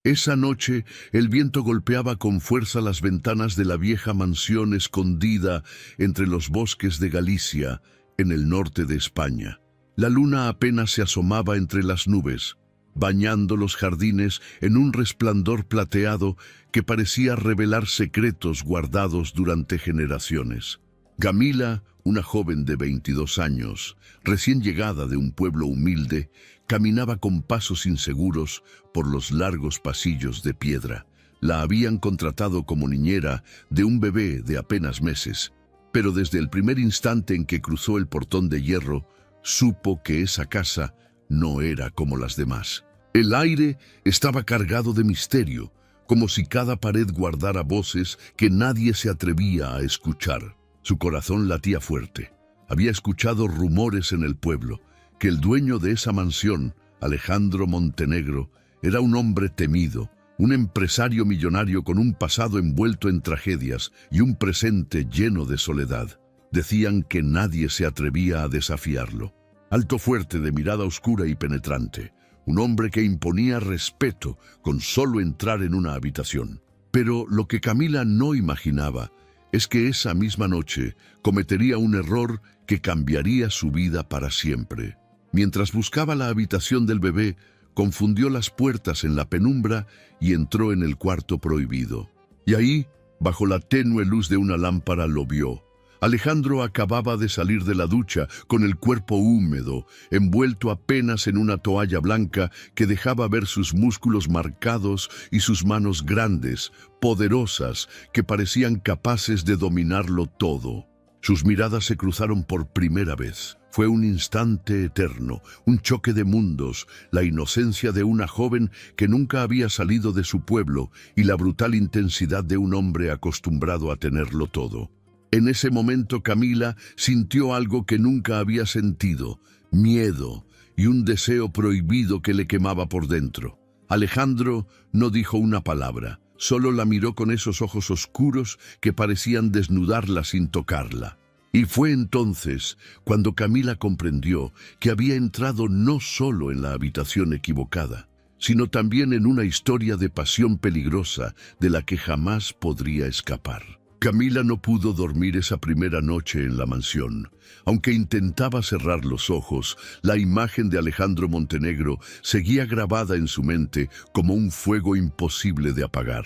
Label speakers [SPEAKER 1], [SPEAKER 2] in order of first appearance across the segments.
[SPEAKER 1] Esa noche el viento golpeaba con fuerza las ventanas de la vieja mansión escondida entre los bosques de Galicia, en el norte de España. La luna apenas se asomaba entre las nubes, bañando los jardines en un resplandor plateado que parecía revelar secretos guardados durante generaciones. Camila, una joven de 22 años, recién llegada de un pueblo humilde, caminaba con pasos inseguros por los largos pasillos de piedra. La habían contratado como niñera de un bebé de apenas meses, pero desde el primer instante en que cruzó el portón de hierro, supo que esa casa no era como las demás. El aire estaba cargado de misterio, como si cada pared guardara voces que nadie se atrevía a escuchar. Su corazón latía fuerte. Había escuchado rumores en el pueblo, que el dueño de esa mansión, Alejandro Montenegro, era un hombre temido, un empresario millonario con un pasado envuelto en tragedias y un presente lleno de soledad. Decían que nadie se atrevía a desafiarlo. Alto, fuerte, de mirada oscura y penetrante, un hombre que imponía respeto con solo entrar en una habitación. Pero lo que Camila no imaginaba es que esa misma noche cometería un error que cambiaría su vida para siempre. Mientras buscaba la habitación del bebé, confundió las puertas en la penumbra y entró en el cuarto prohibido. Y ahí, bajo la tenue luz de una lámpara, lo vio. Alejandro acababa de salir de la ducha con el cuerpo húmedo, envuelto apenas en una toalla blanca que dejaba ver sus músculos marcados y sus manos grandes, poderosas, que parecían capaces de dominarlo todo. Sus miradas se cruzaron por primera vez. Fue un instante eterno, un choque de mundos, la inocencia de una joven que nunca había salido de su pueblo y la brutal intensidad de un hombre acostumbrado a tenerlo todo. En ese momento Camila sintió algo que nunca había sentido, miedo y un deseo prohibido que le quemaba por dentro. Alejandro no dijo una palabra, solo la miró con esos ojos oscuros que parecían desnudarla sin tocarla. Y fue entonces cuando Camila comprendió que había entrado no solo en la habitación equivocada, sino también en una historia de pasión peligrosa de la que jamás podría escapar. Camila no pudo dormir esa primera noche en la mansión. Aunque intentaba cerrar los ojos, la imagen de Alejandro Montenegro seguía grabada en su mente como un fuego imposible de apagar.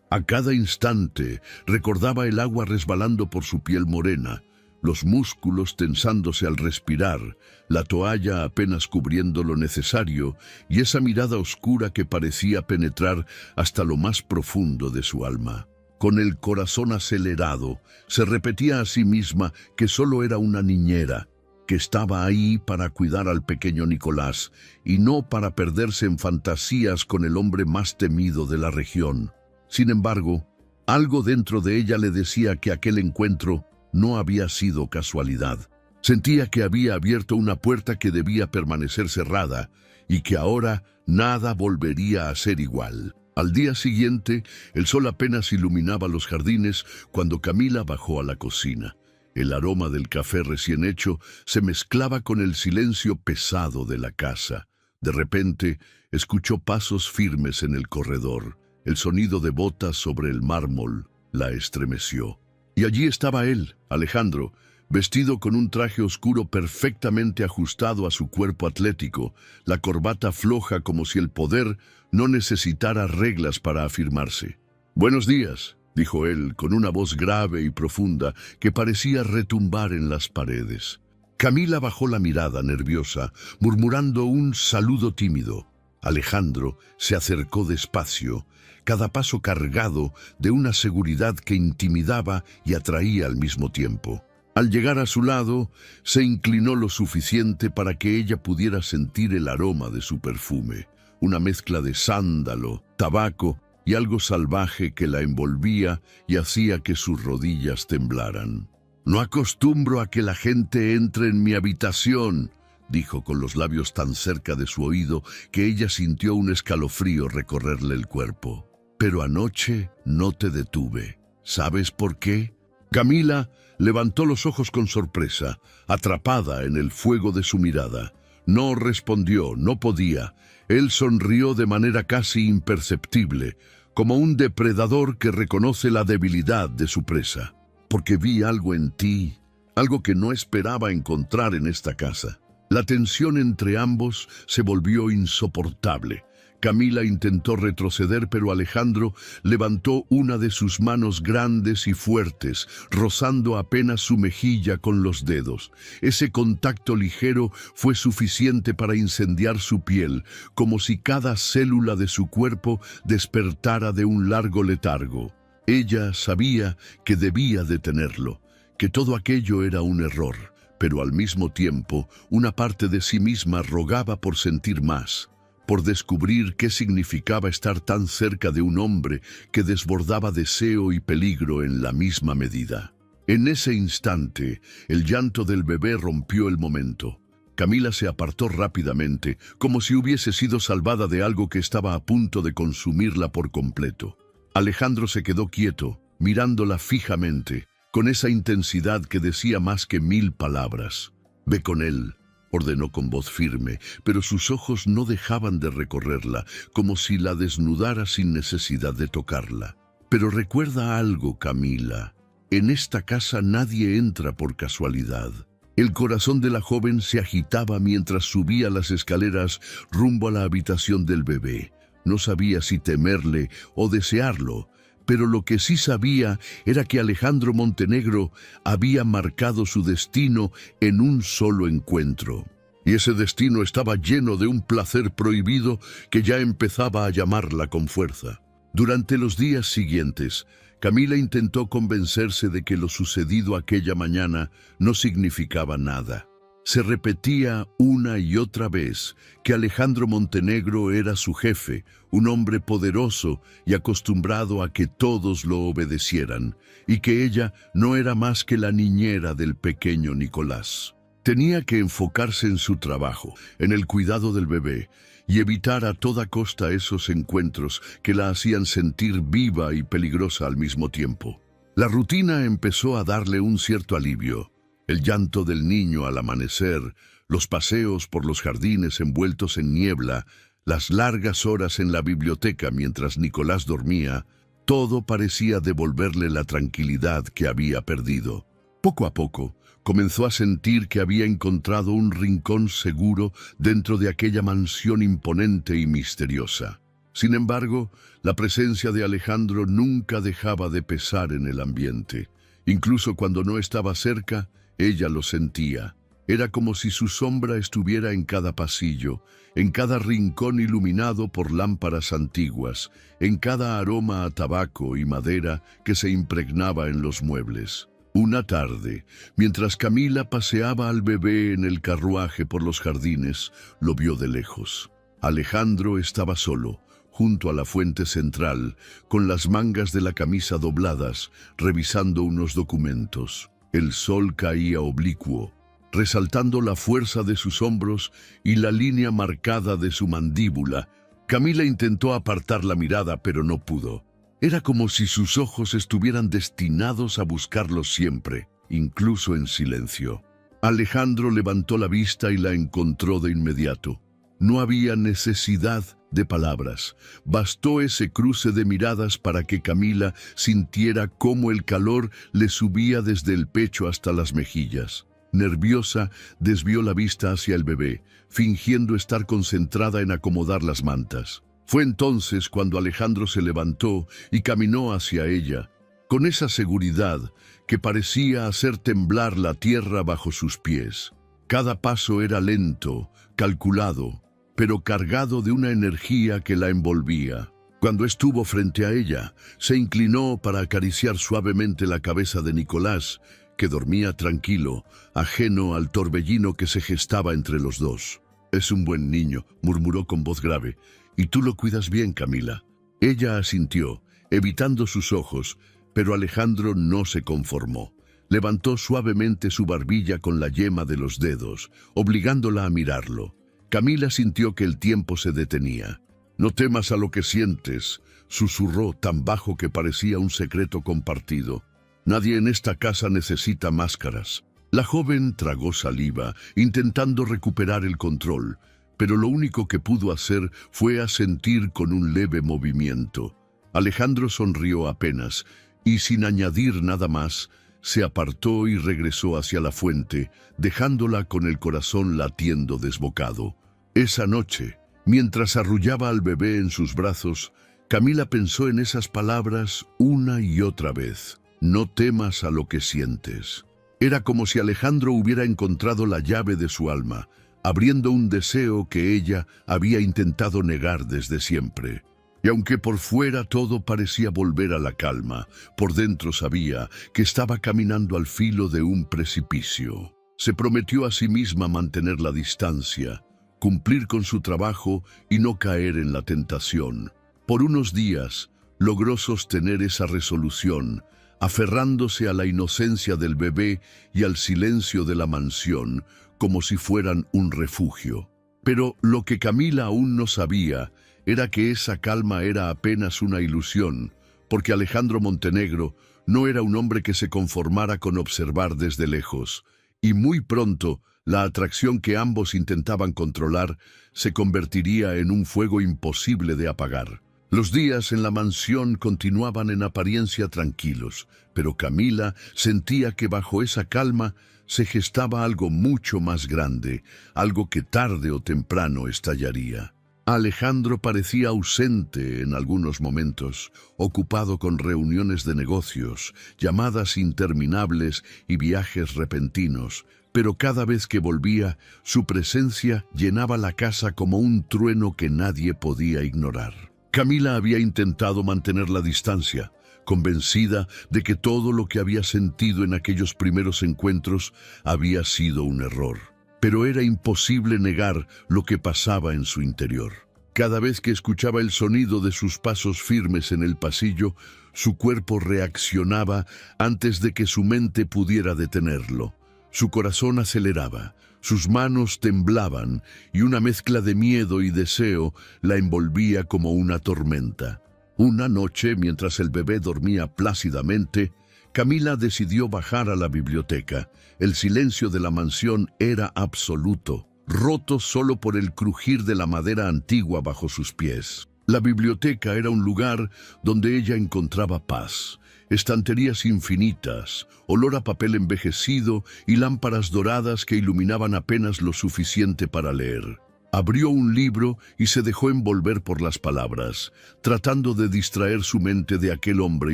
[SPEAKER 1] A cada instante recordaba el agua resbalando por su piel morena, los músculos tensándose al respirar, la toalla apenas cubriendo lo necesario y esa mirada oscura que parecía penetrar hasta lo más profundo de su alma. Con el corazón acelerado, se repetía a sí misma que solo era una niñera, que estaba ahí para cuidar al pequeño Nicolás y no para perderse en fantasías con el hombre más temido de la región. Sin embargo, algo dentro de ella le decía que aquel encuentro no había sido casualidad. Sentía que había abierto una puerta que debía permanecer cerrada y que ahora nada volvería a ser igual. Al día siguiente, el sol apenas iluminaba los jardines cuando Camila bajó a la cocina. El aroma del café recién hecho se mezclaba con el silencio pesado de la casa. De repente, escuchó pasos firmes en el corredor. El sonido de botas sobre el mármol la estremeció. Y allí estaba él, Alejandro, vestido con un traje oscuro perfectamente ajustado a su cuerpo atlético, la corbata floja como si el poder no necesitara reglas para afirmarse. «Buenos días», dijo él con una voz grave y profunda que parecía retumbar en las paredes. Camila bajó la mirada nerviosa, murmurando un saludo tímido. Alejandro se acercó despacio, cada paso cargado de una seguridad que intimidaba y atraía al mismo tiempo. Al llegar a su lado, se inclinó lo suficiente para que ella pudiera sentir el aroma de su perfume, una mezcla de sándalo, tabaco y algo salvaje que la envolvía y hacía que sus rodillas temblaran. «No acostumbro a que la gente entre en mi habitación», dijo con los labios tan cerca de su oído que ella sintió un escalofrío recorrerle el cuerpo. «Pero anoche no te detuve. ¿Sabes por qué?» Camila levantó los ojos con sorpresa, atrapada en el fuego de su mirada. No respondió, no podía. Él sonrió de manera casi imperceptible, como un depredador que reconoce la debilidad de su presa. Porque vi algo en ti, algo que no esperaba encontrar en esta casa. La tensión entre ambos se volvió insoportable. Camila intentó retroceder, pero Alejandro levantó una de sus manos grandes y fuertes, rozando apenas su mejilla con los dedos. Ese contacto ligero fue suficiente para incendiar su piel, como si cada célula de su cuerpo despertara de un largo letargo. Ella sabía que debía detenerlo, que todo aquello era un error, pero al mismo tiempo una parte de sí misma rogaba por sentir más, por descubrir qué significaba estar tan cerca de un hombre que desbordaba deseo y peligro en la misma medida. En ese instante, el llanto del bebé rompió el momento. Camila se apartó rápidamente, como si hubiese sido salvada de algo que estaba a punto de consumirla por completo. Alejandro se quedó quieto, mirándola fijamente, con esa intensidad que decía más que 1000 palabras. «Ve con él», ordenó con voz firme, pero sus ojos no dejaban de recorrerla, como si la desnudara sin necesidad de tocarla. «Pero recuerda algo, Camila. En esta casa nadie entra por casualidad». El corazón de la joven se agitaba mientras subía las escaleras rumbo a la habitación del bebé. No sabía si temerle o desearlo, pero lo que sí sabía era que Alejandro Montenegro había marcado su destino en un solo encuentro. Y ese destino estaba lleno de un placer prohibido que ya empezaba a llamarla con fuerza. Durante los días siguientes, Camila intentó convencerse de que lo sucedido aquella mañana no significaba nada. Se repetía una y otra vez que Alejandro Montenegro era su jefe, un hombre poderoso y acostumbrado a que todos lo obedecieran, y que ella no era más que la niñera del pequeño Nicolás. Tenía que enfocarse en su trabajo, en el cuidado del bebé, y evitar a toda costa esos encuentros que la hacían sentir viva y peligrosa al mismo tiempo. La rutina empezó a darle un cierto alivio. El llanto del niño al amanecer, los paseos por los jardines envueltos en niebla, las largas horas en la biblioteca mientras Nicolás dormía, todo parecía devolverle la tranquilidad que había perdido. Poco a poco, comenzó a sentir que había encontrado un rincón seguro dentro de aquella mansión imponente y misteriosa. Sin embargo, la presencia de Alejandro nunca dejaba de pesar en el ambiente. Incluso cuando no estaba cerca, ella lo sentía. Era como si su sombra estuviera en cada pasillo, en cada rincón iluminado por lámparas antiguas, en cada aroma a tabaco y madera que se impregnaba en los muebles. Una tarde, mientras Camila paseaba al bebé en el carruaje por los jardines, lo vio de lejos. Alejandro estaba solo, junto a la fuente central, con las mangas de la camisa dobladas, revisando unos documentos. El sol caía oblicuo, resaltando la fuerza de sus hombros y la línea marcada de su mandíbula. Camila intentó apartar la mirada, pero no pudo. Era como si sus ojos estuvieran destinados a buscarlo siempre, incluso en silencio. Alejandro levantó la vista y la encontró de inmediato. No había necesidad de palabras. Bastó ese cruce de miradas para que Camila sintiera cómo el calor le subía desde el pecho hasta las mejillas. Nerviosa, desvió la vista hacia el bebé, fingiendo estar concentrada en acomodar las mantas. Fue entonces cuando Alejandro se levantó y caminó hacia ella, con esa seguridad que parecía hacer temblar la tierra bajo sus pies. Cada paso era lento, calculado, pero cargado de una energía que la envolvía. Cuando estuvo frente a ella, se inclinó para acariciar suavemente la cabeza de Nicolás, que dormía tranquilo, ajeno al torbellino que se gestaba entre los dos. «Es un buen niño», murmuró con voz grave, «y tú lo cuidas bien, Camila». Ella asintió, evitando sus ojos, pero Alejandro no se conformó. Levantó suavemente su barbilla con la yema de los dedos, obligándola a mirarlo. Camila sintió que el tiempo se detenía. «No temas a lo que sientes», susurró tan bajo que parecía un secreto compartido. «Nadie en esta casa necesita máscaras». La joven tragó saliva, intentando recuperar el control, pero lo único que pudo hacer fue asentir con un leve movimiento. Alejandro sonrió apenas, y sin añadir nada más, se apartó y regresó hacia la fuente, dejándola con el corazón latiendo desbocado. Esa noche, mientras arrullaba al bebé en sus brazos, Camila pensó en esas palabras una y otra vez. No temas a lo que sientes. Era como si Alejandro hubiera encontrado la llave de su alma, abriendo un deseo que ella había intentado negar desde siempre. Y aunque por fuera todo parecía volver a la calma, por dentro sabía que estaba caminando al filo de un precipicio. Se prometió a sí misma mantener la distancia, cumplir con su trabajo y no caer en la tentación. Por unos días logró sostener esa resolución, aferrándose a la inocencia del bebé y al silencio de la mansión, como si fueran un refugio. Pero lo que Camila aún no sabía era que esa calma era apenas una ilusión, porque Alejandro Montenegro no era un hombre que se conformara con observar desde lejos, y muy pronto la atracción que ambos intentaban controlar se convertiría en un fuego imposible de apagar. Los días en la mansión continuaban en apariencia tranquilos, pero Camila sentía que bajo esa calma se gestaba algo mucho más grande, algo que tarde o temprano estallaría. Alejandro parecía ausente en algunos momentos, ocupado con reuniones de negocios, llamadas interminables y viajes repentinos, pero cada vez que volvía, su presencia llenaba la casa como un trueno que nadie podía ignorar. Camila había intentado mantener la distancia, convencida de que todo lo que había sentido en aquellos primeros encuentros había sido un error. Pero era imposible negar lo que pasaba en su interior. Cada vez que escuchaba el sonido de sus pasos firmes en el pasillo, su cuerpo reaccionaba antes de que su mente pudiera detenerlo. Su corazón aceleraba, sus manos temblaban y una mezcla de miedo y deseo la envolvía como una tormenta. Una noche, mientras el bebé dormía plácidamente, Camila decidió bajar a la biblioteca. El silencio de la mansión era absoluto, roto solo por el crujir de la madera antigua bajo sus pies. La biblioteca era un lugar donde ella encontraba paz. Estanterías infinitas, olor a papel envejecido y lámparas doradas que iluminaban apenas lo suficiente para leer. Abrió un libro y se dejó envolver por las palabras, tratando de distraer su mente de aquel hombre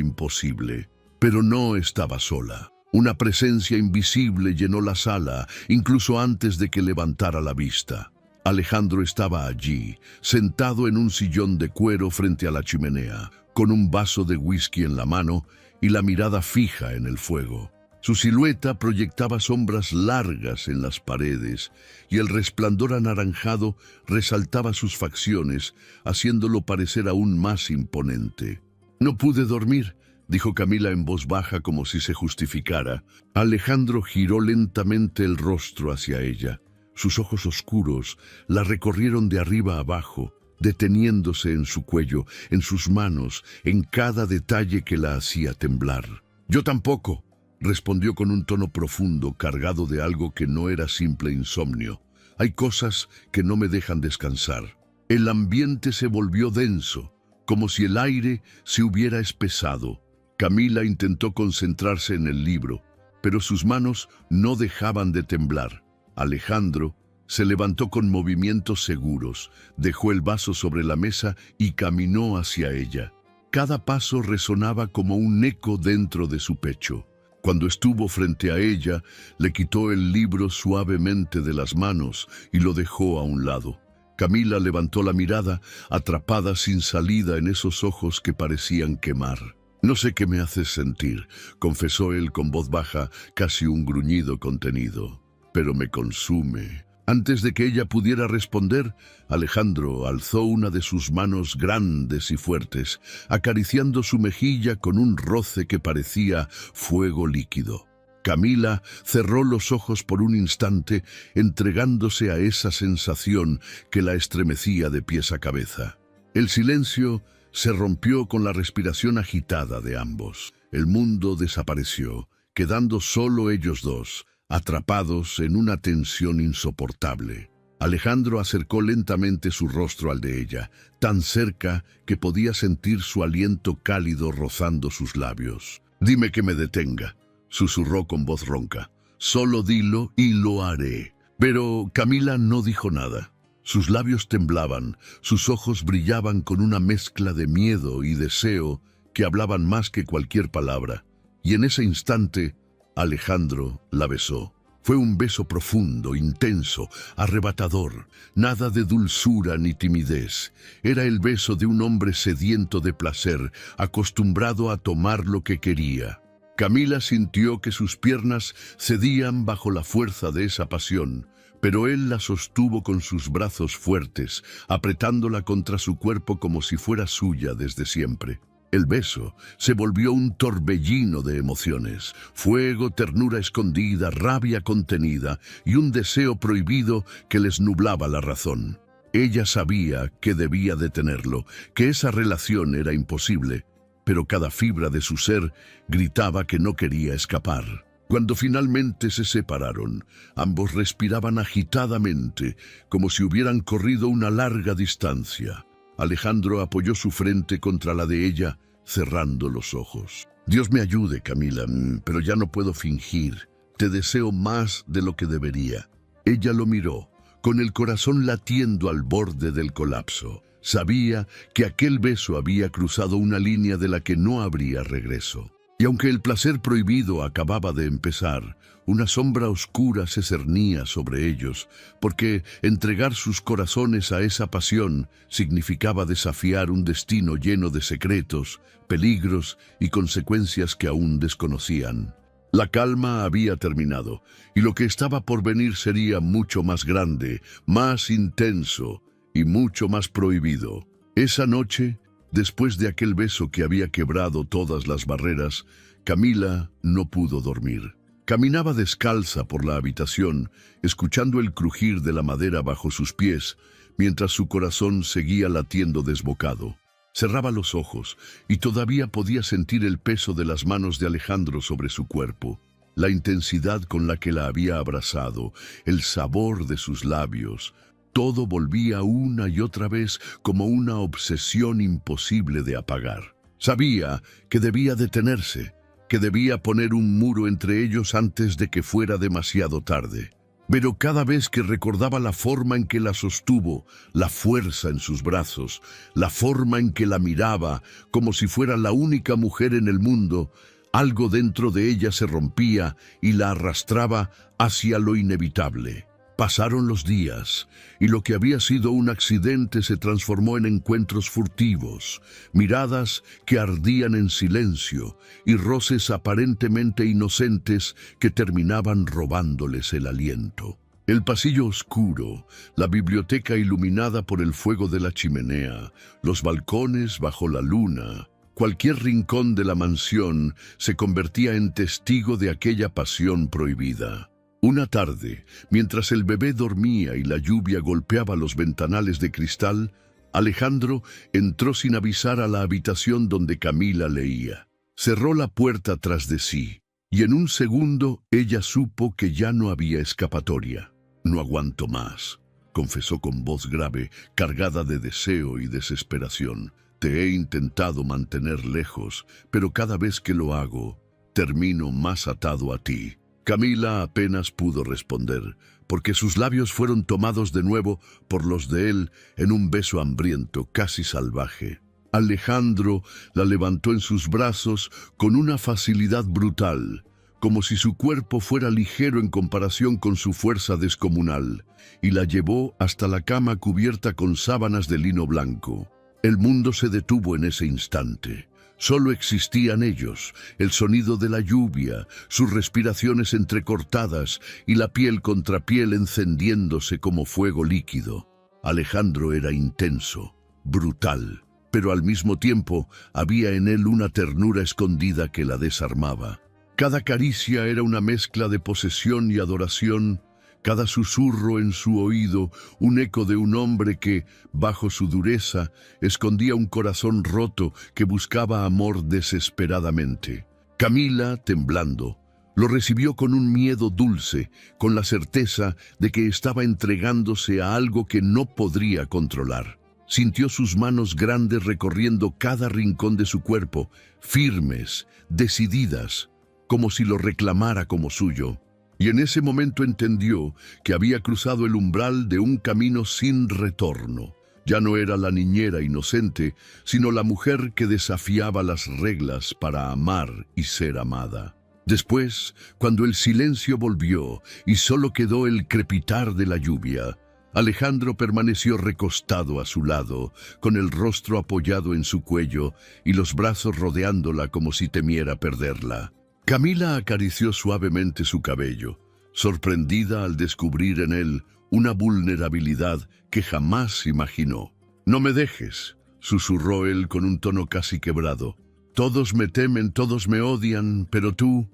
[SPEAKER 1] imposible. Pero no estaba sola. Una presencia invisible llenó la sala, incluso antes de que levantara la vista. Alejandro estaba allí, sentado en un sillón de cuero frente a la chimenea, con un vaso de whisky en la mano y la mirada fija en el fuego. Su silueta proyectaba sombras largas en las paredes y el resplandor anaranjado resaltaba sus facciones, haciéndolo parecer aún más imponente. «No pude dormir», dijo Camila en voz baja como si se justificara. Alejandro giró lentamente el rostro hacia ella. Sus ojos oscuros la recorrieron de arriba a abajo, deteniéndose en su cuello, en sus manos, en cada detalle que la hacía temblar. «Yo tampoco», respondió con un tono profundo, cargado de algo que no era simple insomnio. «Hay cosas que no me dejan descansar». El ambiente se volvió denso, como si el aire se hubiera espesado. Camila intentó concentrarse en el libro, pero sus manos no dejaban de temblar. Alejandro se levantó con movimientos seguros, dejó el vaso sobre la mesa y caminó hacia ella. Cada paso resonaba como un eco dentro de su pecho. Cuando estuvo frente a ella, le quitó el libro suavemente de las manos y lo dejó a un lado. Camila levantó la mirada, atrapada sin salida en esos ojos que parecían quemar. «No sé qué me haces sentir», confesó él con voz baja, casi un gruñido contenido. «Pero me consume». Antes de que ella pudiera responder, Alejandro alzó una de sus manos grandes y fuertes, acariciando su mejilla con un roce que parecía fuego líquido. Camila cerró los ojos por un instante, entregándose a esa sensación que la estremecía de pies a cabeza. El silencio se rompió con la respiración agitada de ambos. El mundo desapareció, quedando solo ellos dos, atrapados en una tensión insoportable. Alejandro acercó lentamente su rostro al de ella, tan cerca que podía sentir su aliento cálido rozando sus labios. «Dime que me detenga», susurró con voz ronca. «Solo dilo y lo haré». Pero Camila no dijo nada. Sus labios temblaban, sus ojos brillaban con una mezcla de miedo y deseo que hablaban más que cualquier palabra. Y en ese instante, Alejandro la besó. Fue un beso profundo, intenso, arrebatador, nada de dulzura ni timidez. Era el beso de un hombre sediento de placer, acostumbrado a tomar lo que quería. Camila sintió que sus piernas cedían bajo la fuerza de esa pasión, pero él la sostuvo con sus brazos fuertes, apretándola contra su cuerpo como si fuera suya desde siempre. El beso se volvió un torbellino de emociones, fuego, ternura escondida, rabia contenida y un deseo prohibido que les nublaba la razón. Ella sabía que debía detenerlo, que esa relación era imposible, pero cada fibra de su ser gritaba que no quería escapar. Cuando finalmente se separaron, ambos respiraban agitadamente, como si hubieran corrido una larga distancia. Alejandro apoyó su frente contra la de ella, cerrando los ojos. «Dios me ayude, Camila, pero ya no puedo fingir. Te deseo más de lo que debería». Ella lo miró, con el corazón latiendo al borde del colapso. Sabía que aquel beso había cruzado una línea de la que no habría regreso. Y aunque el placer prohibido acababa de empezar, una sombra oscura se cernía sobre ellos, porque entregar sus corazones a esa pasión significaba desafiar un destino lleno de secretos, peligros y consecuencias que aún desconocían. La calma había terminado, y lo que estaba por venir sería mucho más grande, más intenso y mucho más prohibido. Esa noche, después de aquel beso que había quebrado todas las barreras, Camila no pudo dormir. Caminaba descalza por la habitación, escuchando el crujir de la madera bajo sus pies, mientras su corazón seguía latiendo desbocado. Cerraba los ojos y todavía podía sentir el peso de las manos de Alejandro sobre su cuerpo, la intensidad con la que la había abrazado, el sabor de sus labios. Todo volvía una y otra vez como una obsesión imposible de apagar. Sabía que debía detenerse, que debía poner un muro entre ellos antes de que fuera demasiado tarde. Pero cada vez que recordaba la forma en que la sostuvo, la fuerza en sus brazos, la forma en que la miraba, como si fuera la única mujer en el mundo, algo dentro de ella se rompía y la arrastraba hacia lo inevitable. Pasaron los días, y lo que había sido un accidente se transformó en encuentros furtivos, miradas que ardían en silencio y roces aparentemente inocentes que terminaban robándoles el aliento. El pasillo oscuro, la biblioteca iluminada por el fuego de la chimenea, los balcones bajo la luna, cualquier rincón de la mansión se convertía en testigo de aquella pasión prohibida. Una tarde, mientras el bebé dormía y la lluvia golpeaba los ventanales de cristal, Alejandro entró sin avisar a la habitación donde Camila leía. Cerró la puerta tras de sí, y en un segundo ella supo que ya no había escapatoria. «No aguanto más», confesó con voz grave, cargada de deseo y desesperación. «Te he intentado mantener lejos, pero cada vez que lo hago, termino más atado a ti». Camila apenas pudo responder, porque sus labios fueron tomados de nuevo por los de él en un beso hambriento, casi salvaje. Alejandro la levantó en sus brazos con una facilidad brutal, como si su cuerpo fuera ligero en comparación con su fuerza descomunal, y la llevó hasta la cama cubierta con sábanas de lino blanco. El mundo se detuvo en ese instante. Solo existían ellos, el sonido de la lluvia, sus respiraciones entrecortadas y la piel contra piel encendiéndose como fuego líquido. Alejandro era intenso, brutal, pero al mismo tiempo había en él una ternura escondida que la desarmaba. Cada caricia era una mezcla de posesión y adoración, cada susurro en su oído un eco de un hombre que, bajo su dureza, escondía un corazón roto que buscaba amor desesperadamente. Camila, temblando, Lo recibió con un miedo dulce, con la certeza de que estaba entregándose a algo que no podría controlar. Sintió sus manos grandes recorriendo cada rincón de su cuerpo, firmes, decididas, como si lo reclamara como suyo. Y en ese momento entendió que había cruzado el umbral de un camino sin retorno. Ya no era la niñera inocente, sino la mujer que desafiaba las reglas para amar y ser amada. Después, cuando el silencio volvió y solo quedó el crepitar de la lluvia, Alejandro permaneció recostado a su lado, con el rostro apoyado en su cuello y los brazos rodeándola como si temiera perderla. Camila acarició suavemente su cabello, sorprendida al descubrir en él una vulnerabilidad que jamás imaginó. «No me dejes», susurró él con un tono casi quebrado. «Todos me temen, todos me odian, pero tú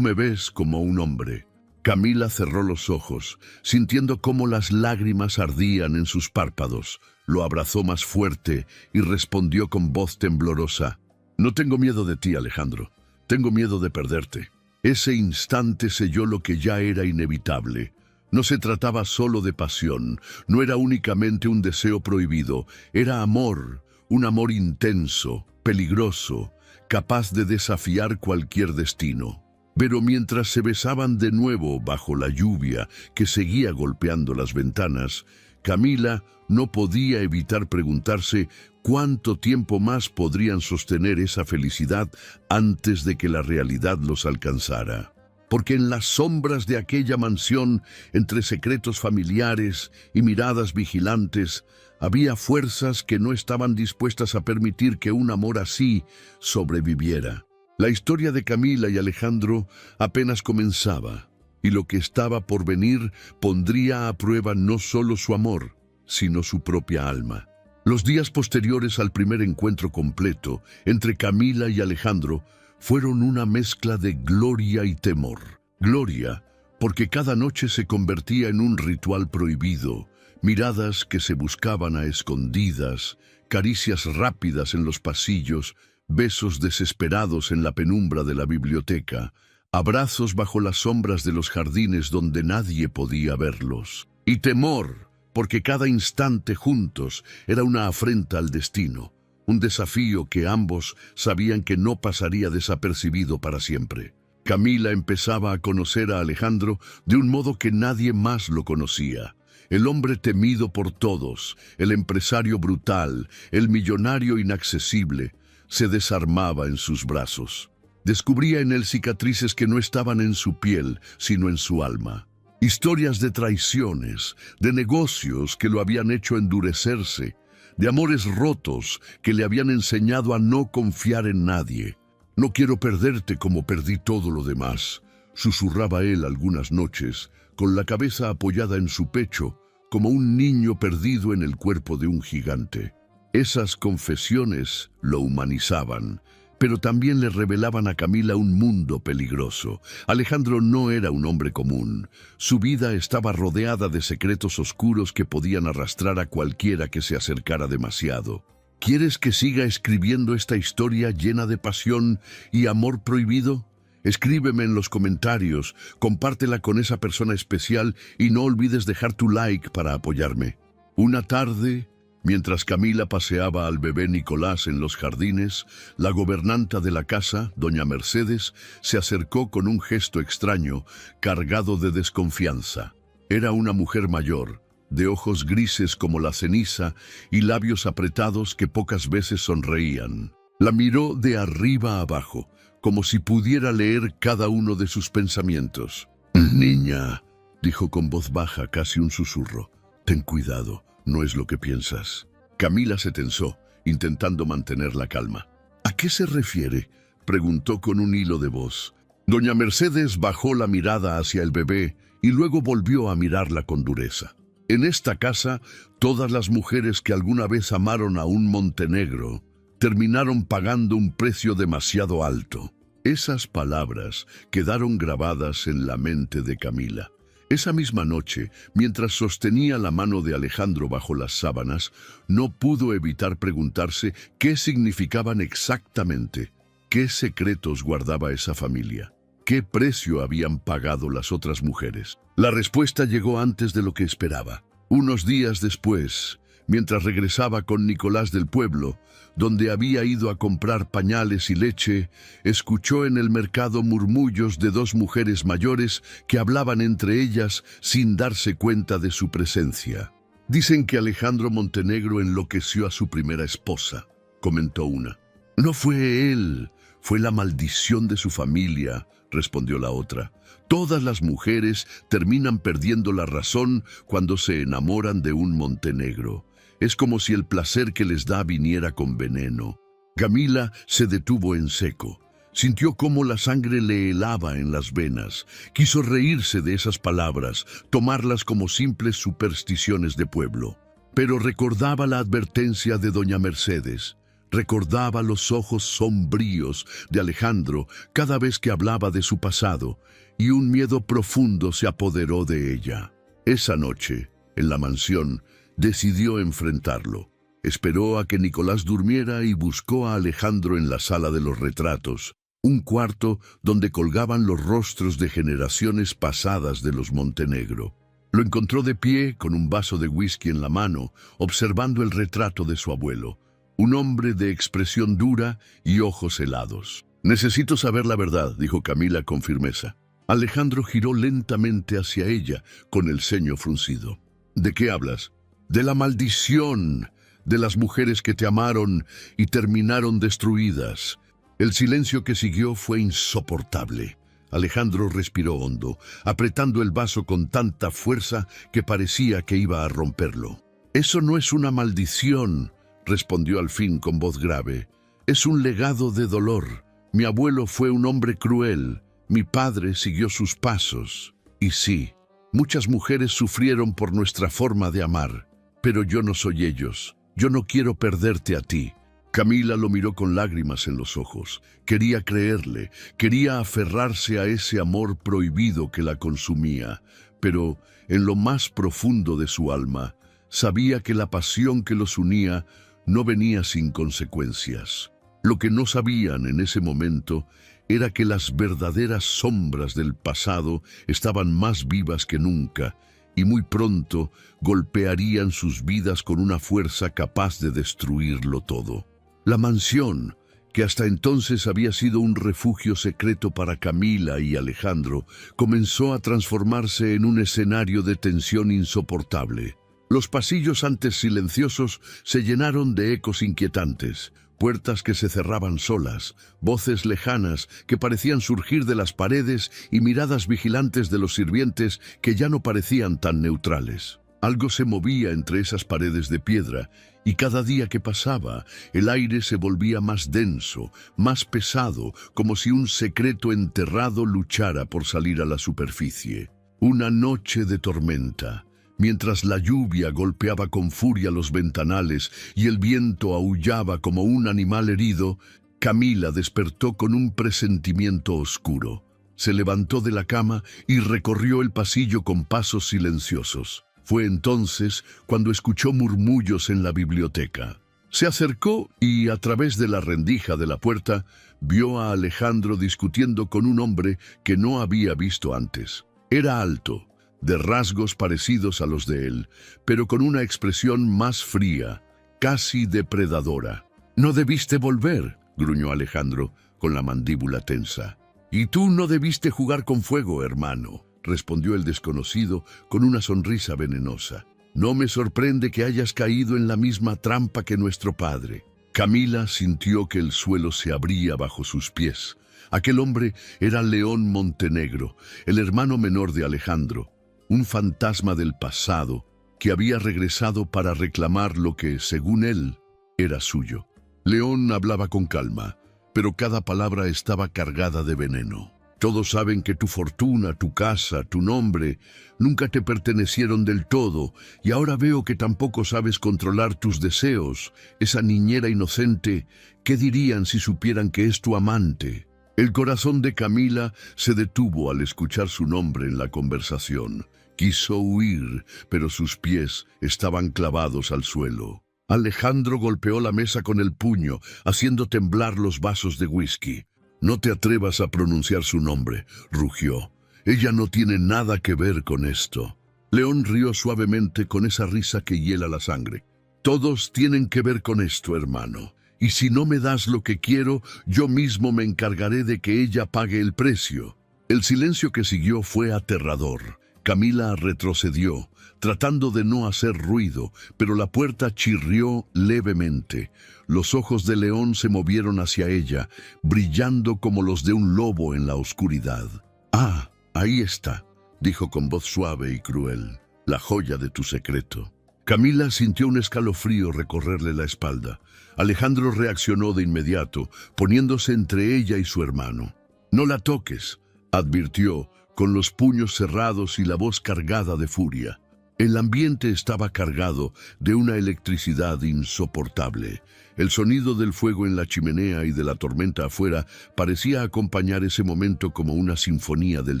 [SPEAKER 1] me ves como un hombre». Camila cerró los ojos, sintiendo cómo las lágrimas ardían en sus párpados. Lo abrazó más fuerte y respondió con voz temblorosa: «No tengo miedo de ti, Alejandro. Tengo miedo de perderte». Ese instante selló lo que ya era inevitable. No se trataba solo de pasión, no era únicamente un deseo prohibido, era amor, un amor intenso, peligroso, capaz de desafiar cualquier destino. Pero mientras se besaban de nuevo bajo la lluvia que seguía golpeando las ventanas, Camila no podía evitar preguntarse cuánto tiempo más podrían sostener esa felicidad antes de que la realidad los alcanzara. Porque en las sombras de aquella mansión, entre secretos familiares y miradas vigilantes, había fuerzas que no estaban dispuestas a permitir que un amor así sobreviviera. La historia de Camila y Alejandro apenas comenzaba, y lo que estaba por venir pondría a prueba no solo su amor, sino su propia alma. Los días posteriores al primer encuentro completo entre Camila y Alejandro fueron una mezcla de gloria y temor. Gloria, porque cada noche se convertía en un ritual prohibido, miradas que se buscaban a escondidas, caricias rápidas en los pasillos, besos desesperados en la penumbra de la biblioteca, abrazos bajo las sombras de los jardines donde nadie podía verlos. Y temor, porque cada instante juntos era una afrenta al destino, un desafío que ambos sabían que no pasaría desapercibido para siempre. Camila empezaba a conocer a Alejandro de un modo que nadie más lo conocía. El hombre temido por todos, el empresario brutal, el millonario inaccesible, se desarmaba en sus brazos. Descubría en él cicatrices que no estaban en su piel, sino en su alma. Historias de traiciones, de negocios que lo habían hecho endurecerse, de amores rotos que le habían enseñado a no confiar en nadie. «No quiero perderte como perdí todo lo demás», susurraba él algunas noches, con la cabeza apoyada en su pecho, como un niño perdido en el cuerpo de un gigante. Esas confesiones lo humanizaban, pero también le revelaban a Camila un mundo peligroso. Alejandro no era un hombre común. Su vida estaba rodeada de secretos oscuros que podían arrastrar a cualquiera que se acercara demasiado. ¿Quieres que siga escribiendo esta historia llena de pasión y amor prohibido? Escríbeme en los comentarios, compártela con esa persona especial y no olvides dejar tu like para apoyarme. Una tarde, mientras Camila paseaba al bebé Nicolás en los jardines, la gobernanta de la casa, doña Mercedes, se acercó con un gesto extraño, cargado de desconfianza. Era una mujer mayor, de ojos grises como la ceniza y labios apretados que pocas veces sonreían. La miró de arriba a abajo, como si pudiera leer cada uno de sus pensamientos. «Niña», dijo con voz baja, casi un susurro, «ten cuidado. No es lo que piensas». Camila se tensó, intentando mantener la calma. «¿A qué se refiere?», preguntó con un hilo de voz. Doña Mercedes bajó la mirada hacia el bebé y luego volvió a mirarla con dureza. «En esta casa, todas las mujeres que alguna vez amaron a un montenegro terminaron pagando un precio demasiado alto». Esas palabras quedaron grabadas en la mente de Camila. Esa misma noche, mientras sostenía la mano de Alejandro bajo las sábanas, no pudo evitar preguntarse qué significaban exactamente, qué secretos guardaba esa familia. ¿Qué precio habían pagado las otras mujeres? La respuesta llegó antes de lo que esperaba. Unos días después, mientras regresaba con Nicolás del pueblo, donde había ido a comprar pañales y leche, escuchó en el mercado murmullos de dos mujeres mayores que hablaban entre ellas sin darse cuenta de su presencia. «Dicen que Alejandro Montenegro enloqueció a su primera esposa», comentó una. «No fue él, fue la maldición de su familia», respondió la otra. «Todas las mujeres terminan perdiendo la razón cuando se enamoran de un Montenegro. Es como si el placer que les da viniera con veneno». Camila se detuvo en seco. Sintió cómo la sangre le helaba en las venas. Quiso reírse de esas palabras, tomarlas como simples supersticiones de pueblo. Pero recordaba la advertencia de doña Mercedes. Recordaba los ojos sombríos de Alejandro cada vez que hablaba de su pasado, y un miedo profundo se apoderó de ella. Esa noche, en la mansión, decidió enfrentarlo. Esperó a que Nicolás durmiera y buscó a Alejandro en la sala de los retratos, un cuarto donde colgaban los rostros de generaciones pasadas de los Montenegro. Lo encontró de pie, con un vaso de whisky en la mano, observando el retrato de su abuelo, un hombre de expresión dura y ojos helados. «Necesito saber la verdad», dijo Camila con firmeza. Alejandro giró lentamente hacia ella, con el ceño fruncido. «¿De qué hablas?» «De la maldición, de las mujeres que te amaron y terminaron destruidas». El silencio que siguió fue insoportable. Alejandro respiró hondo, apretando el vaso con tanta fuerza que parecía que iba a romperlo. «Eso no es una maldición», respondió al fin con voz grave. «Es un legado de dolor. Mi abuelo fue un hombre cruel. Mi padre siguió sus pasos. Y sí, muchas mujeres sufrieron por nuestra forma de amar. Pero yo no soy ellos. Yo no quiero perderte a ti». Camila lo miró con lágrimas en los ojos. Quería creerle, quería aferrarse a ese amor prohibido que la consumía, pero en lo más profundo de su alma, sabía que la pasión que los unía no venía sin consecuencias. Lo que no sabían en ese momento era que las verdaderas sombras del pasado estaban más vivas que nunca, y muy pronto golpearían sus vidas con una fuerza capaz de destruirlo todo. La mansión, que hasta entonces había sido un refugio secreto para Camila y Alejandro, comenzó a transformarse en un escenario de tensión insoportable. Los pasillos antes silenciosos se llenaron de ecos inquietantes, puertas que se cerraban solas, voces lejanas que parecían surgir de las paredes y miradas vigilantes de los sirvientes que ya no parecían tan neutrales. Algo se movía entre esas paredes de piedra, y cada día que pasaba, el aire se volvía más denso, más pesado, como si un secreto enterrado luchara por salir a la superficie. Una noche de tormenta. Mientras la lluvia golpeaba con furia los ventanales y el viento aullaba como un animal herido, Camila despertó con un presentimiento oscuro. Se levantó de la cama y recorrió el pasillo con pasos silenciosos. Fue entonces cuando escuchó murmullos en la biblioteca. Se acercó y, a través de la rendija de la puerta, vio a Alejandro discutiendo con un hombre que no había visto antes. Era alto, de rasgos parecidos a los de él, pero con una expresión más fría, casi depredadora. «No debiste volver», gruñó Alejandro, con la mandíbula tensa. «Y tú no debiste jugar con fuego, hermano», respondió el desconocido con una sonrisa venenosa. «No me sorprende que hayas caído en la misma trampa que nuestro padre». Camila sintió que el suelo se abría bajo sus pies. Aquel hombre era León Montenegro, el hermano menor de Alejandro, un fantasma del pasado que había regresado para reclamar lo que, según él, era suyo. León hablaba con calma, pero cada palabra estaba cargada de veneno. «Todos saben que tu fortuna, tu casa, tu nombre, nunca te pertenecieron del todo, y ahora veo que tampoco sabes controlar tus deseos. Esa niñera inocente, ¿qué dirían si supieran que es tu amante?» El corazón de Camila se detuvo al escuchar su nombre en la conversación. Quiso huir, pero sus pies estaban clavados al suelo. Alejandro golpeó la mesa con el puño, haciendo temblar los vasos de whisky. No te atrevas a pronunciar su nombre, rugió. Ella no tiene nada que ver con esto. León rió suavemente con esa risa que hiela la sangre. Todos tienen que ver con esto, hermano. Y si no me das lo que quiero, yo mismo me encargaré de que ella pague el precio. El silencio que siguió fue aterrador. Camila retrocedió, tratando de no hacer ruido, pero la puerta chirrió levemente. Los ojos de León se movieron hacia ella, brillando como los de un lobo en la oscuridad. «Ah, ahí está», dijo con voz suave y cruel, «la joya de tu secreto». Camila sintió un escalofrío recorrerle la espalda. Alejandro reaccionó de inmediato, poniéndose entre ella y su hermano. «No la toques», advirtió, con los puños cerrados y la voz cargada de furia. El ambiente estaba cargado de una electricidad insoportable. El sonido del fuego en la chimenea y de la tormenta afuera parecía acompañar ese momento como una sinfonía del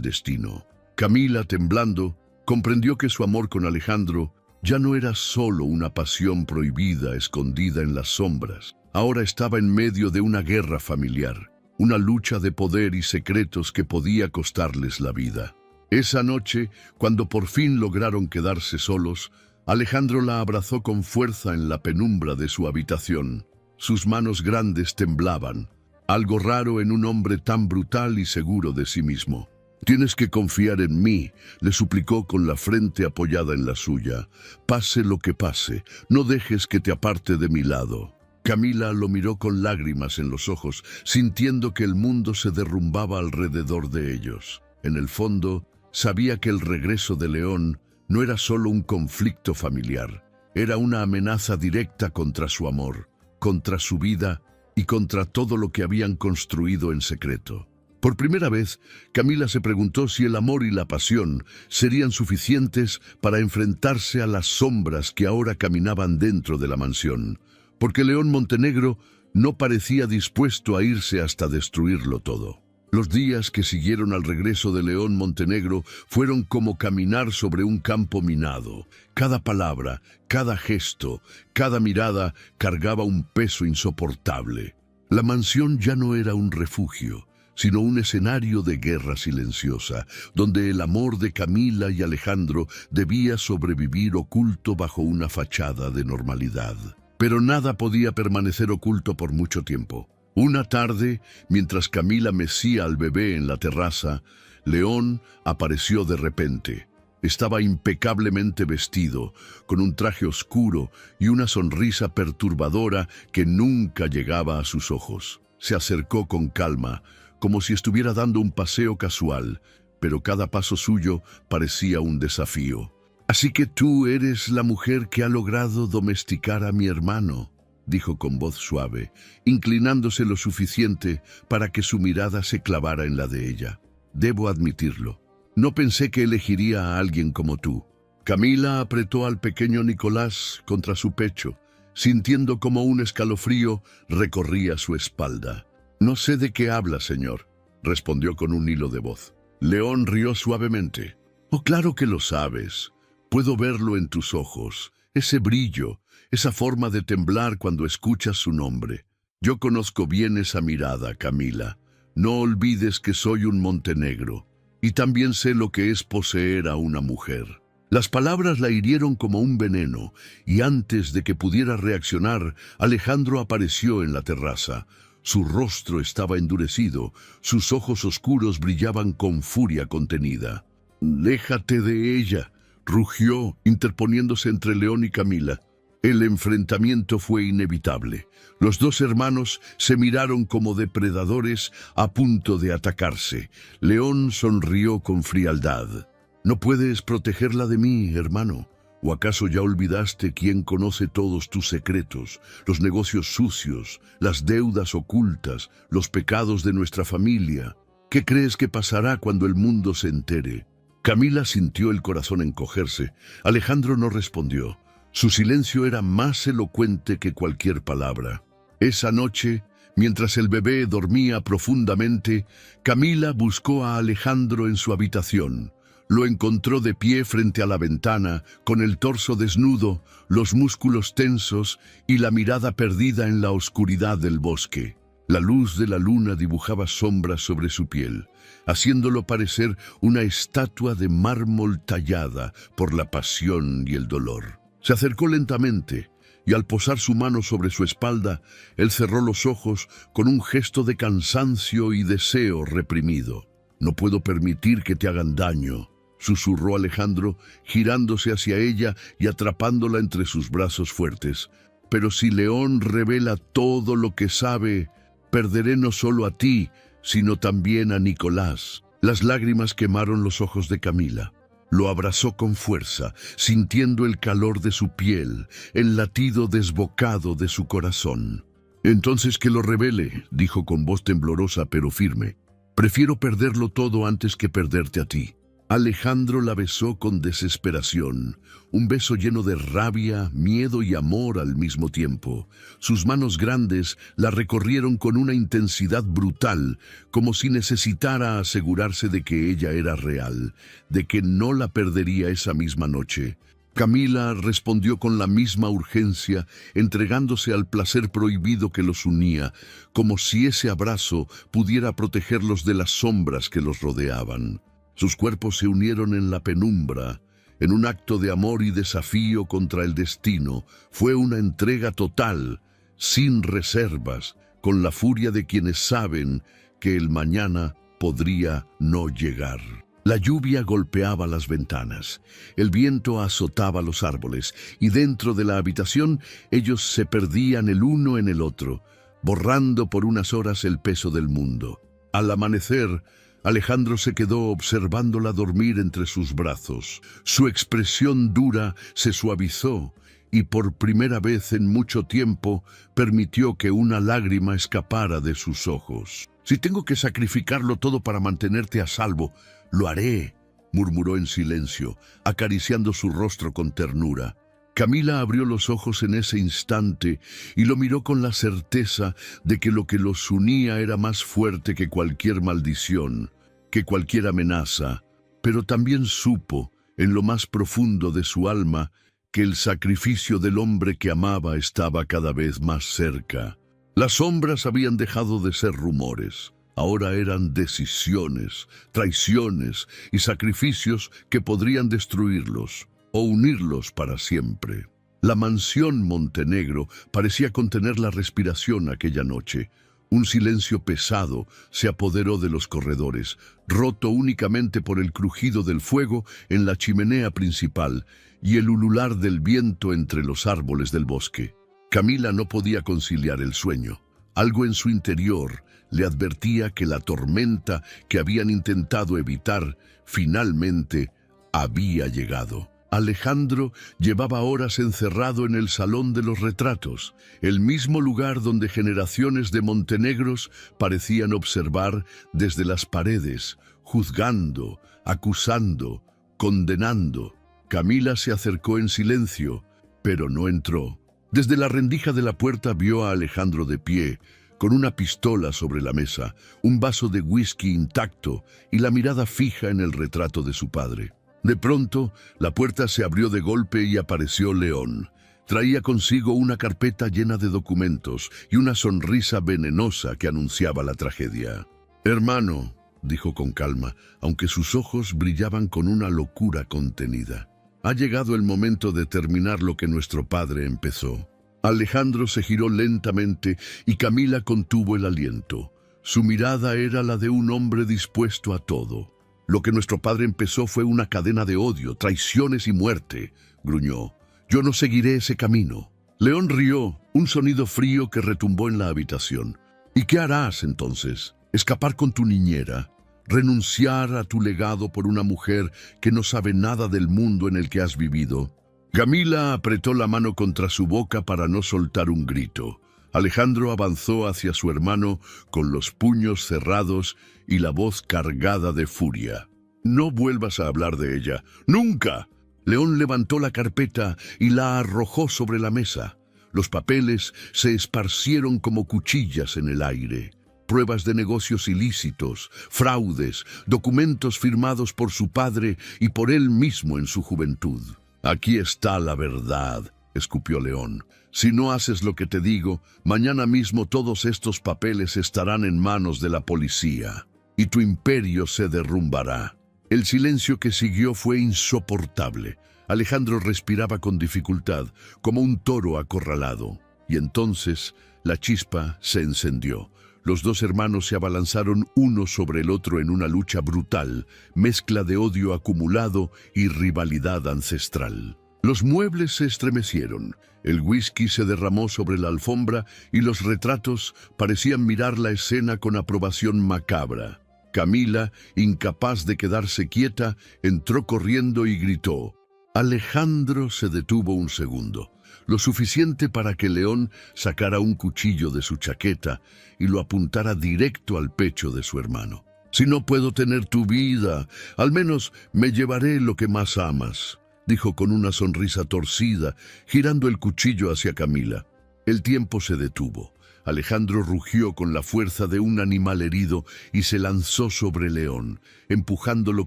[SPEAKER 1] destino. Camila, temblando, comprendió que su amor con Alejandro ya no era solo una pasión prohibida escondida en las sombras. Ahora estaba en medio de una guerra familiar, una lucha de poder y secretos que podía costarles la vida. Esa noche, cuando por fin lograron quedarse solos, Alejandro la abrazó con fuerza en la penumbra de su habitación. Sus manos grandes temblaban, algo raro en un hombre tan brutal y seguro de sí mismo. «Tienes que confiar en mí», le suplicó con la frente apoyada en la suya. «Pase lo que pase, no dejes que te aparte de mi lado». Camila lo miró con lágrimas en los ojos, sintiendo que el mundo se derrumbaba alrededor de ellos. En el fondo, sabía que el regreso de León no era solo un conflicto familiar, era una amenaza directa contra su amor, contra su vida y contra todo lo que habían construido en secreto. Por primera vez, Camila se preguntó si el amor y la pasión serían suficientes para enfrentarse a las sombras que ahora caminaban dentro de la mansión, porque León Montenegro no parecía dispuesto a irse hasta destruirlo todo. Los días que siguieron al regreso de León Montenegro fueron como caminar sobre un campo minado. Cada palabra, cada gesto, cada mirada cargaba un peso insoportable. La mansión ya no era un refugio, sino un escenario de guerra silenciosa, donde el amor de Camila y Alejandro debía sobrevivir oculto bajo una fachada de normalidad. Pero nada podía permanecer oculto por mucho tiempo. Una tarde, mientras Camila mecía al bebé en la terraza, León apareció de repente. Estaba impecablemente vestido, con un traje oscuro y una sonrisa perturbadora que nunca llegaba a sus ojos. Se acercó con calma, como si estuviera dando un paseo casual, pero cada paso suyo parecía un desafío. «Así que tú eres la mujer que ha logrado domesticar a mi hermano», dijo con voz suave, inclinándose lo suficiente para que su mirada se clavara en la de ella. «Debo admitirlo. No pensé que elegiría a alguien como tú». Camila apretó al pequeño Nicolás contra su pecho, sintiendo como un escalofrío recorría su espalda. «No sé de qué habla, señor», respondió con un hilo de voz. León rió suavemente. «Oh, claro que lo sabes. Puedo verlo en tus ojos, ese brillo, esa forma de temblar cuando escuchas su nombre. Yo conozco bien esa mirada, Camila. No olvides que soy un Montenegro, y también sé lo que es poseer a una mujer». Las palabras la hirieron como un veneno, y antes de que pudiera reaccionar, Alejandro apareció en la terraza. Su rostro estaba endurecido, sus ojos oscuros brillaban con furia contenida. «Déjate de ella», rugió, interponiéndose entre León y Camila. El enfrentamiento fue inevitable. Los dos hermanos se miraron como depredadores a punto de atacarse. León sonrió con frialdad. «No puedes protegerla de mí, hermano. ¿O acaso ya olvidaste quién conoce todos tus secretos, los negocios sucios, las deudas ocultas, los pecados de nuestra familia? ¿Qué crees que pasará cuando el mundo se entere?» Camila sintió el corazón encogerse. Alejandro no respondió. Su silencio era más elocuente que cualquier palabra. Esa noche, mientras el bebé dormía profundamente, Camila buscó a Alejandro en su habitación. Lo encontró de pie frente a la ventana, con el torso desnudo, los músculos tensos y la mirada perdida en la oscuridad del bosque. La luz de la luna dibujaba sombras sobre su piel, haciéndolo parecer una estatua de mármol tallada por la pasión y el dolor. Se acercó lentamente, y al posar su mano sobre su espalda, él cerró los ojos con un gesto de cansancio y deseo reprimido. «No puedo permitir que te hagan daño», susurró Alejandro, girándose hacia ella y atrapándola entre sus brazos fuertes. «Pero si León revela todo lo que sabe, perderé no solo a ti, sino también a Nicolás». Las lágrimas quemaron los ojos de Camila. Lo abrazó con fuerza, sintiendo el calor de su piel, el latido desbocado de su corazón. «Entonces que lo revele», dijo con voz temblorosa pero firme. «Prefiero perderlo todo antes que perderte a ti». Alejandro la besó con desesperación, un beso lleno de rabia, miedo y amor al mismo tiempo. Sus manos grandes la recorrieron con una intensidad brutal, como si necesitara asegurarse de que ella era real, de que no la perdería esa misma noche. Camila respondió con la misma urgencia, entregándose al placer prohibido que los unía, como si ese abrazo pudiera protegerlos de las sombras que los rodeaban. Sus cuerpos se unieron en la penumbra, en un acto de amor y desafío contra el destino. Fue una entrega total, sin reservas, con la furia de quienes saben que el mañana podría no llegar. La lluvia golpeaba las ventanas, el viento azotaba los árboles, y dentro de la habitación ellos se perdían el uno en el otro, borrando por unas horas el peso del mundo. Al amanecer, Alejandro se quedó observándola dormir entre sus brazos. Su expresión dura se suavizó y por primera vez en mucho tiempo permitió que una lágrima escapara de sus ojos. «Si tengo que sacrificarlo todo para mantenerte a salvo, lo haré», murmuró en silencio, acariciando su rostro con ternura. Camila abrió los ojos en ese instante y lo miró con la certeza de que lo que los unía era más fuerte que cualquier maldición, que cualquier amenaza, pero también supo, en lo más profundo de su alma, que el sacrificio del hombre que amaba estaba cada vez más cerca. Las sombras habían dejado de ser rumores. Ahora eran decisiones, traiciones y sacrificios que podrían destruirlos o unirlos para siempre. La mansión Montenegro parecía contener la respiración aquella noche. Un silencio pesado se apoderó de los corredores, roto únicamente por el crujido del fuego en la chimenea principal y el ulular del viento entre los árboles del bosque. Camila no podía conciliar el sueño. Algo en su interior le advertía que la tormenta que habían intentado evitar finalmente había llegado. Alejandro llevaba horas encerrado en el Salón de los Retratos, el mismo lugar donde generaciones de montenegros parecían observar desde las paredes, juzgando, acusando, condenando. Camila se acercó en silencio, pero no entró. Desde la rendija de la puerta vio a Alejandro de pie, con una pistola sobre la mesa, un vaso de whisky intacto y la mirada fija en el retrato de su padre. De pronto, la puerta se abrió de golpe y apareció León. Traía consigo una carpeta llena de documentos y una sonrisa venenosa que anunciaba la tragedia. «Hermano», dijo con calma, aunque sus ojos brillaban con una locura contenida, «ha llegado el momento de terminar lo que nuestro padre empezó». Alejandro se giró lentamente y Camila contuvo el aliento. Su mirada era la de un hombre dispuesto a todo. «Lo que nuestro padre empezó fue una cadena de odio, traiciones y muerte», gruñó. «Yo no seguiré ese camino». León rió, un sonido frío que retumbó en la habitación. «¿Y qué harás entonces? ¿Escapar con tu niñera? ¿Renunciar a tu legado por una mujer que no sabe nada del mundo en el que has vivido?» Camila apretó la mano contra su boca para no soltar un grito. Alejandro avanzó hacia su hermano con los puños cerrados y la voz cargada de furia. «No vuelvas a hablar de ella. ¡Nunca!». León levantó la carpeta y la arrojó sobre la mesa. Los papeles se esparcieron como cuchillas en el aire. Pruebas de negocios ilícitos, fraudes, documentos firmados por su padre y por él mismo en su juventud. «Aquí está la verdad», escupió León. Si no haces lo que te digo, mañana mismo todos estos papeles estarán en manos de la policía y tu imperio se derrumbará. El silencio que siguió fue insoportable. Alejandro respiraba con dificultad, como un toro acorralado. Y entonces la chispa se encendió. Los dos hermanos se abalanzaron uno sobre el otro en una lucha brutal, mezcla de odio acumulado y rivalidad ancestral. Los muebles se estremecieron, el whisky se derramó sobre la alfombra y los retratos parecían mirar la escena con aprobación macabra. Camila, incapaz de quedarse quieta, entró corriendo y gritó. Alejandro se detuvo un segundo, lo suficiente para que León sacara un cuchillo de su chaqueta y lo apuntara directo al pecho de su hermano. «Si no puedo tener tu vida, al menos me llevaré lo que más amas», dijo con una sonrisa torcida, girando el cuchillo hacia Camila. El tiempo se detuvo. Alejandro rugió con la fuerza de un animal herido y se lanzó sobre León, empujándolo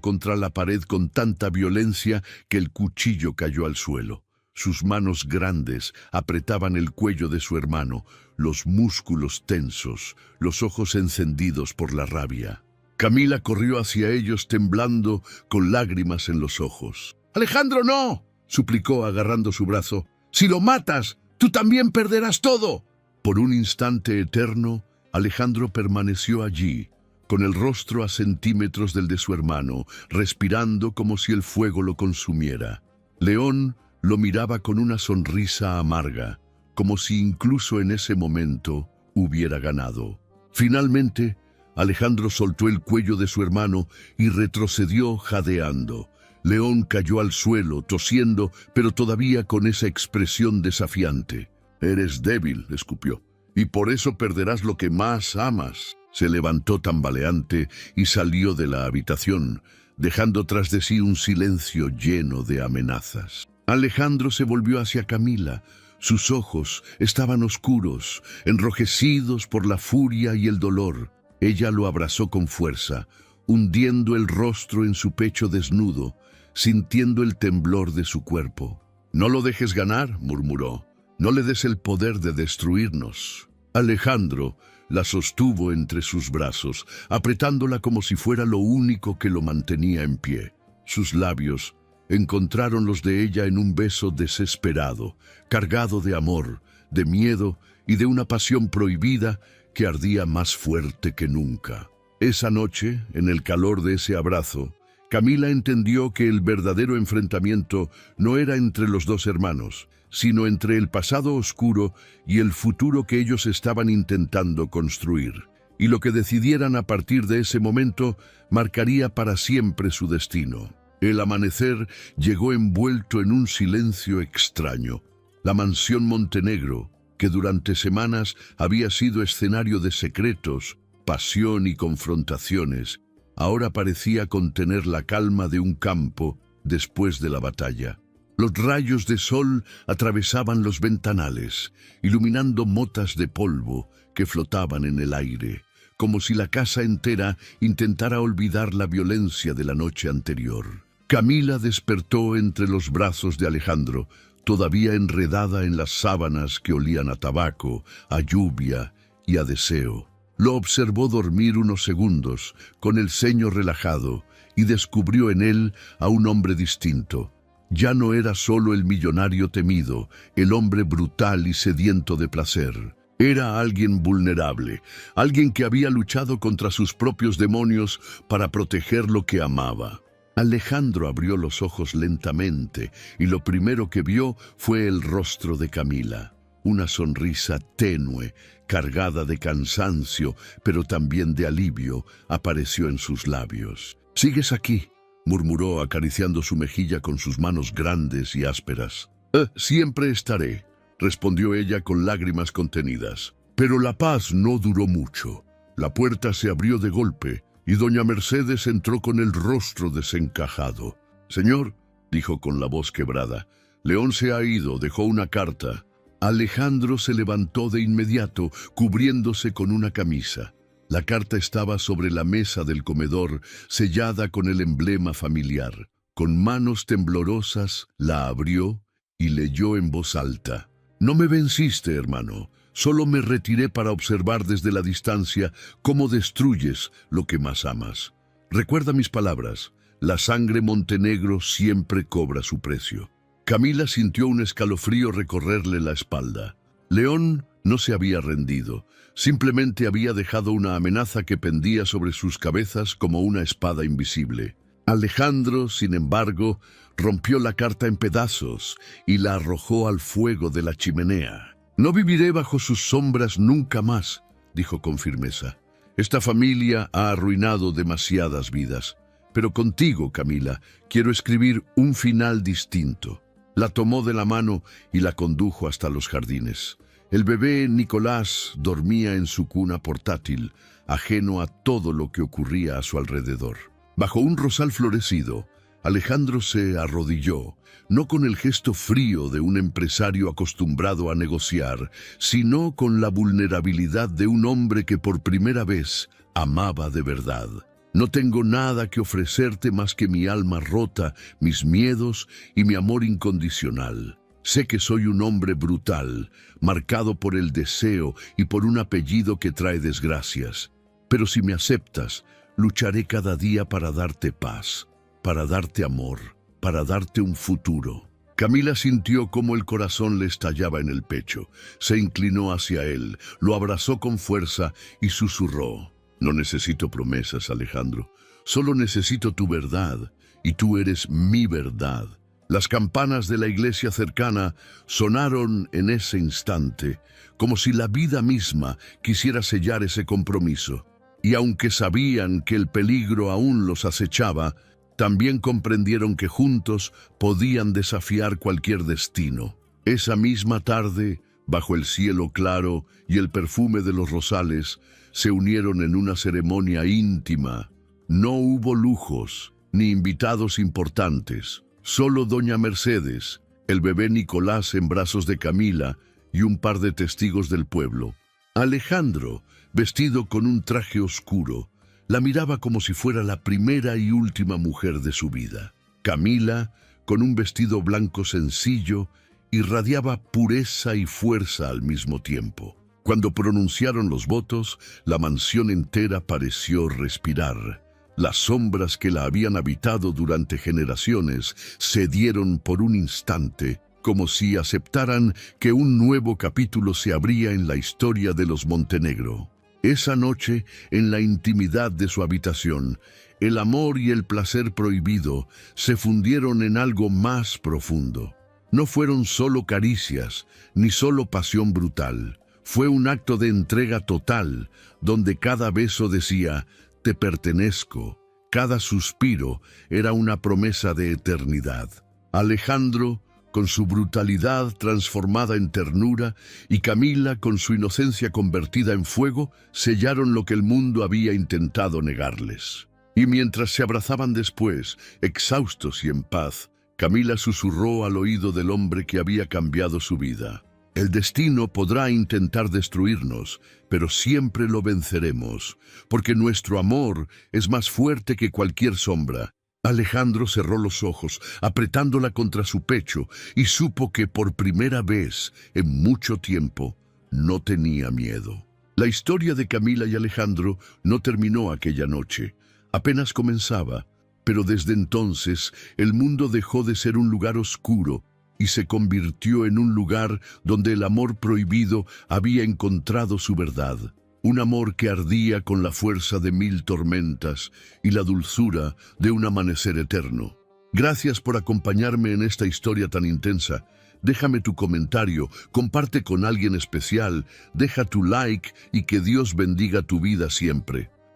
[SPEAKER 1] contra la pared con tanta violencia que el cuchillo cayó al suelo. Sus manos grandes apretaban el cuello de su hermano, los músculos tensos, los ojos encendidos por la rabia. Camila corrió hacia ellos temblando, con lágrimas en los ojos. «¡Alejandro, no!», suplicó agarrando su brazo. «Si lo matas, tú también perderás todo». Por un instante eterno, Alejandro permaneció allí, con el rostro a centímetros del de su hermano, respirando como si el fuego lo consumiera. León lo miraba con una sonrisa amarga, como si incluso en ese momento hubiera ganado. Finalmente, Alejandro soltó el cuello de su hermano y retrocedió jadeando. León cayó al suelo, tosiendo, pero todavía con esa expresión desafiante. «Eres débil», escupió, «y por eso perderás lo que más amas». Se levantó tambaleante y salió de la habitación, dejando tras de sí un silencio lleno de amenazas. Alejandro se volvió hacia Camila. Sus ojos estaban oscuros, enrojecidos por la furia y el dolor. Ella lo abrazó con fuerza, hundiendo el rostro en su pecho desnudo, sintiendo el temblor de su cuerpo. «No lo dejes ganar», murmuró. «No le des el poder de destruirnos». Alejandro la sostuvo entre sus brazos, apretándola como si fuera lo único que lo mantenía en pie. Sus labios encontraron los de ella en un beso desesperado, cargado de amor, de miedo y de una pasión prohibida que ardía más fuerte que nunca. Esa noche, en el calor de ese abrazo, Camila entendió que el verdadero enfrentamiento no era entre los dos hermanos, sino entre el pasado oscuro y el futuro que ellos estaban intentando construir. Y lo que decidieran a partir de ese momento marcaría para siempre su destino. El amanecer llegó envuelto en un silencio extraño. La mansión Montenegro, que durante semanas había sido escenario de secretos, pasión y confrontaciones, ahora parecía contener la calma de un campo después de la batalla. Los rayos de sol atravesaban los ventanales, iluminando motas de polvo que flotaban en el aire, como si la casa entera intentara olvidar la violencia de la noche anterior. Camila despertó entre los brazos de Alejandro, todavía enredada en las sábanas que olían a tabaco, a lluvia y a deseo. Lo observó dormir unos segundos, con el ceño relajado, y descubrió en él a un hombre distinto. Ya no era solo el millonario temido, el hombre brutal y sediento de placer. Era alguien vulnerable, alguien que había luchado contra sus propios demonios para proteger lo que amaba. Alejandro abrió los ojos lentamente y lo primero que vio fue el rostro de Camila. Una sonrisa tenue, cargada de cansancio, pero también de alivio, apareció en sus labios. «¿Sigues aquí?», murmuró acariciando su mejilla con sus manos grandes y ásperas. Siempre estaré», respondió ella con lágrimas contenidas. Pero la paz no duró mucho. La puerta se abrió de golpe y doña Mercedes entró con el rostro desencajado. «Señor», dijo con la voz quebrada, «León se ha ido, dejó una carta». Alejandro se levantó de inmediato, cubriéndose con una camisa. La carta estaba sobre la mesa del comedor, sellada con el emblema familiar. Con manos temblorosas la abrió y leyó en voz alta. No me venciste, hermano. Solo me retiré para observar desde la distancia cómo destruyes lo que más amas. Recuerda mis palabras. La sangre Montenegro siempre cobra su precio. Camila sintió un escalofrío recorrerle la espalda. León no se había rendido. Simplemente había dejado una amenaza que pendía sobre sus cabezas como una espada invisible. Alejandro, sin embargo, rompió la carta en pedazos y la arrojó al fuego de la chimenea. «No viviré bajo sus sombras nunca más», dijo con firmeza. «Esta familia ha arruinado demasiadas vidas. Pero contigo, Camila, quiero escribir un final distinto». La tomó de la mano y la condujo hasta los jardines. El bebé Nicolás dormía en su cuna portátil, ajeno a todo lo que ocurría a su alrededor. Bajo un rosal florecido, Alejandro se arrodilló, no con el gesto frío de un empresario acostumbrado a negociar, sino con la vulnerabilidad de un hombre que por primera vez amaba de verdad. «No tengo nada que ofrecerte más que mi alma rota, mis miedos y mi amor incondicional. Sé que soy un hombre brutal, marcado por el deseo y por un apellido que trae desgracias. Pero si me aceptas, lucharé cada día para darte paz, para darte amor, para darte un futuro». Camila sintió cómo el corazón le estallaba en el pecho. Se inclinó hacia él, lo abrazó con fuerza y susurró. «No necesito promesas, Alejandro. Solo necesito tu verdad, y tú eres mi verdad». Las campanas de la iglesia cercana sonaron en ese instante, como si la vida misma quisiera sellar ese compromiso. Y aunque sabían que el peligro aún los acechaba, también comprendieron que juntos podían desafiar cualquier destino. Esa misma tarde, bajo el cielo claro y el perfume de los rosales, se unieron en una ceremonia íntima. No hubo lujos ni invitados importantes, solo doña Mercedes, el bebé Nicolás en brazos de Camila y un par de testigos del pueblo. Alejandro, vestido con un traje oscuro, la miraba como si fuera la primera y última mujer de su vida. Camila, con un vestido blanco sencillo, irradiaba pureza y fuerza al mismo tiempo. Cuando pronunciaron los votos, la mansión entera pareció respirar. Las sombras que la habían habitado durante generaciones cedieron por un instante, como si aceptaran que un nuevo capítulo se abría en la historia de los Montenegro. Esa noche, en la intimidad de su habitación, el amor y el placer prohibido se fundieron en algo más profundo. No fueron solo caricias, ni solo pasión brutal. Fue un acto de entrega total, donde cada beso decía, «Te pertenezco». Cada suspiro era una promesa de eternidad. Alejandro, con su brutalidad transformada en ternura, y Camila, con su inocencia convertida en fuego, sellaron lo que el mundo había intentado negarles. Y mientras se abrazaban después, exhaustos y en paz, Camila susurró al oído del hombre que había cambiado su vida. «El destino podrá intentar destruirnos, pero siempre lo venceremos, porque nuestro amor es más fuerte que cualquier sombra». Alejandro cerró los ojos, apretándola contra su pecho, y supo que por primera vez en mucho tiempo no tenía miedo. La historia de Camila y Alejandro no terminó aquella noche, apenas comenzaba, pero desde entonces el mundo dejó de ser un lugar oscuro y se convirtió en un lugar donde el amor prohibido había encontrado su verdad. Un amor que ardía con la fuerza de 1000 tormentas y la dulzura de un amanecer eterno. Gracias por acompañarme en esta historia tan intensa. Déjame tu comentario, comparte con alguien especial, deja tu like y que Dios bendiga tu vida siempre.